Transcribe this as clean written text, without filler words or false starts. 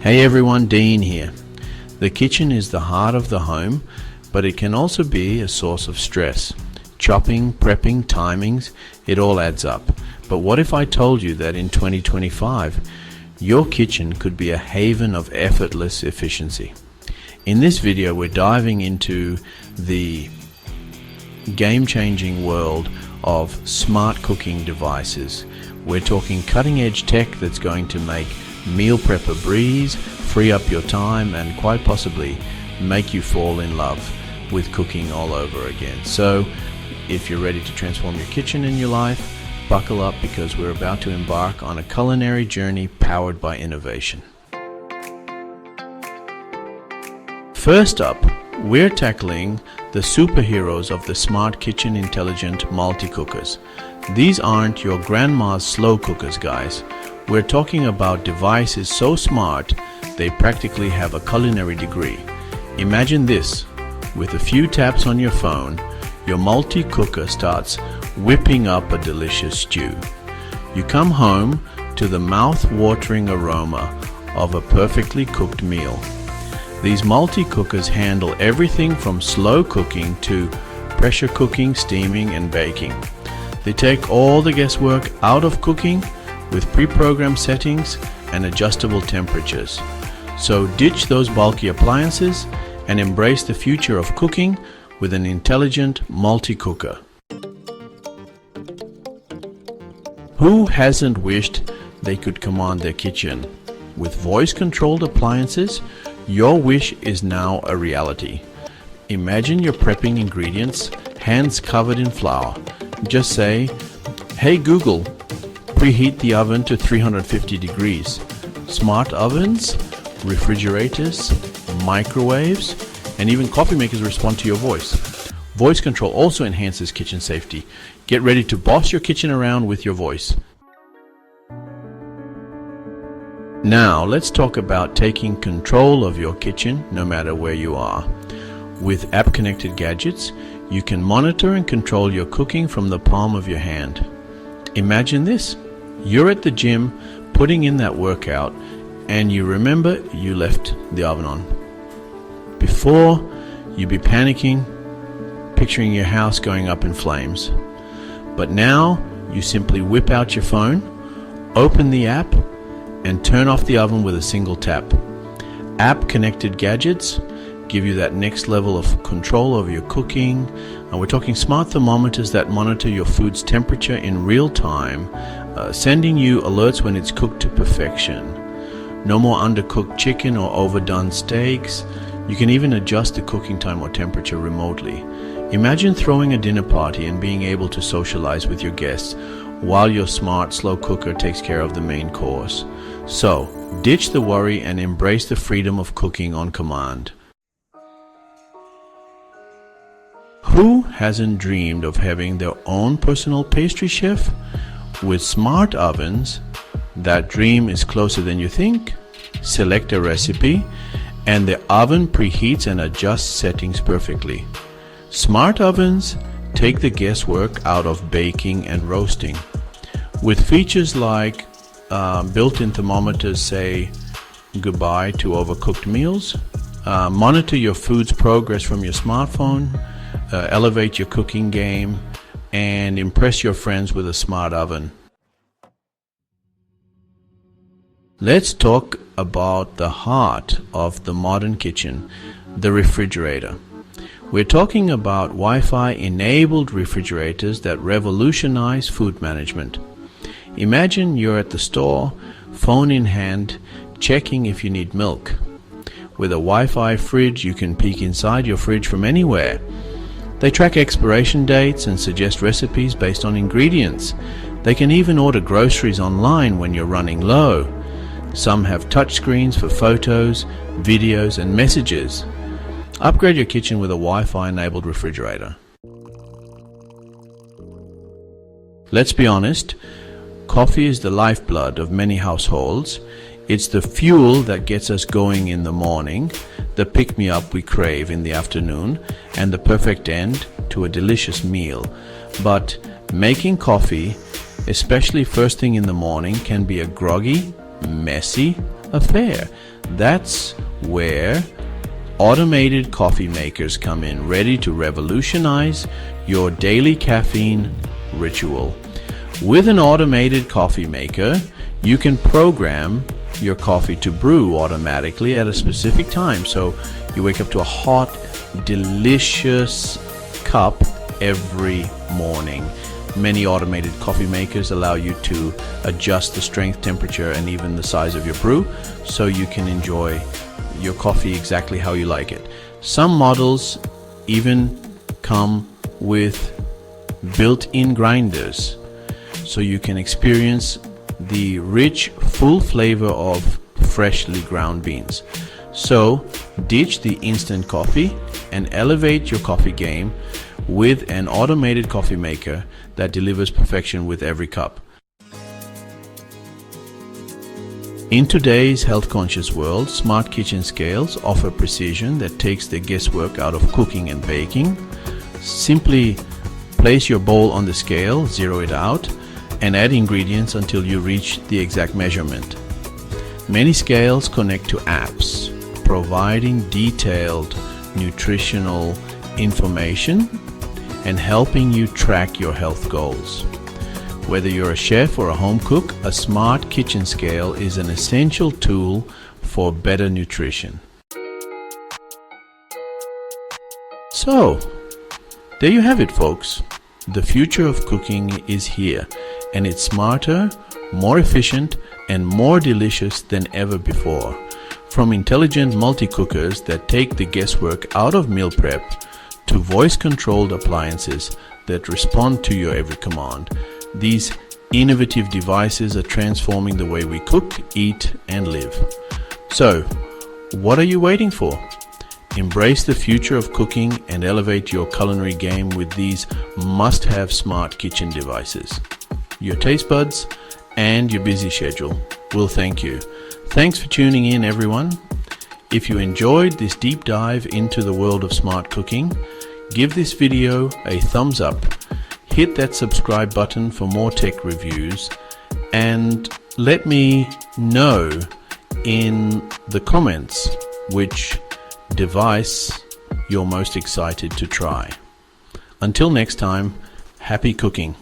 Hey everyone, Dean here. The kitchen is the heart of the home, but it can also be a source of stress. Chopping, prepping, timings, it all adds up. But what if I told you that in 2025, your kitchen could be a haven of effortless efficiency? In this video, we're diving into the game-changing world of smart cooking devices. We're talking cutting-edge tech that's going to make meal prep a breeze, free up your time, and quite possibly make you fall in love with cooking all over again. So if you're ready to transform your kitchen and your life, buckle up, because we're about to embark on a culinary journey powered by innovation. First up, we're tackling the superheroes of the smart kitchen intelligent multi-cookers. These aren't your grandma's slow cookers, guys. We're talking about devices so smart they practically have a culinary degree. Imagine this: with a few taps on your phone, your multi-cooker starts whipping up a delicious stew. You come home to the mouth-watering aroma of a perfectly cooked meal. These multi-cookers handle everything from slow cooking to pressure cooking, steaming, and baking. They take all the guesswork out of cooking with pre-programmed settings and adjustable temperatures. So ditch those bulky appliances and embrace the future of cooking with an intelligent multi-cooker. Who hasn't wished they could command their kitchen? With voice-controlled appliances, your wish is now a reality. Imagine you're prepping ingredients, hands covered in flour. Just say, "Hey Google, preheat the oven to 350 degrees. Smart ovens, refrigerators, microwaves, and even coffee makers respond to your voice. Voice control also enhances kitchen safety. Get ready to boss your kitchen around with your voice. Now let's talk about taking control of your kitchen no matter where you are. With app-connected gadgets, you can monitor and control your cooking from the palm of your hand. Imagine this: you're at the gym putting in that workout and you remember you left the oven on. Before, you'd be panicking, picturing your house going up in flames. But now, you simply whip out your phone, open the app, and turn off the oven with a single tap. App-connected gadgets give you that next level of control over your cooking. And we're talking smart thermometers that monitor your food's temperature in real time, sending you alerts when it's cooked to perfection. No more undercooked chicken or overdone steaks. You can even adjust the cooking time or temperature remotely. Imagine throwing a dinner party and being able to socialize with your guests while your smart slow cooker takes care of the main course. So, ditch the worry and embrace the freedom of cooking on command. Who hasn't dreamed of having their own personal pastry chef? With smart ovens, that dream is closer than you think. Select a recipe, and the oven preheats and adjusts settings perfectly. Smart ovens take the guesswork out of baking and roasting. With features like built-in thermometers say goodbye to overcooked meals, monitor your food's progress from your smartphone, elevate your cooking game, and impress your friends with a smart oven. Let's talk about the heart of the modern kitchen, the refrigerator. We're talking about Wi-Fi enabled refrigerators that revolutionize food management. Imagine you're at the store, phone in hand, checking if you need milk. With a Wi-Fi fridge, you can peek inside your fridge from anywhere. They track expiration dates and suggest recipes based on ingredients. They can even order groceries online when you're running low. Some have touchscreens for photos, videos, and messages. Upgrade your kitchen with a Wi-Fi enabled refrigerator. Let's be honest, coffee is the lifeblood of many households. It's the fuel that gets us going in the morning, the pick-me-up we crave in the afternoon, and the perfect end to a delicious meal. But making coffee, especially first thing in the morning, can be a groggy, messy affair. That's where automated coffee makers come in, ready to revolutionize your daily caffeine ritual. With an automated coffee maker, you can program your coffee to brew automatically at a specific time. So you wake up to a hot, delicious cup every morning. Many automated coffee makers allow you to adjust the strength, temperature, and even the size of your brew, so you can enjoy your coffee exactly how you like it. Some models even come with built-in grinders, so you can experience the rich, full flavor of freshly ground beans. So ditch the instant coffee and elevate your coffee game with an automated coffee maker that delivers perfection with every cup. In today's health-conscious world, smart kitchen scales offer precision that takes the guesswork out of cooking and baking. Simply place your bowl on the scale, zero it out, and add ingredients until you reach the exact measurement. Many scales connect to apps, providing detailed nutritional information and helping you track your health goals. Whether you're a chef or a home cook, a smart kitchen scale is an essential tool for better nutrition. So, there you have it, folks. The future of cooking is here, and it's smarter, more efficient, and more delicious than ever before. From intelligent multi-cookers that take the guesswork out of meal prep, to voice-controlled appliances that respond to your every command, these innovative devices are transforming the way we cook, eat, and live. So, what are you waiting for? Embrace the future of cooking and elevate your culinary game with these must-have smart kitchen devices. Your taste buds and your busy schedule will thank you. Thanks for tuning in, everyone. If you enjoyed this deep dive into the world of smart cooking, give this video a thumbs up, hit that subscribe button for more tech reviews, and let me know in the comments which device you're most excited to try. Until next time, happy cooking.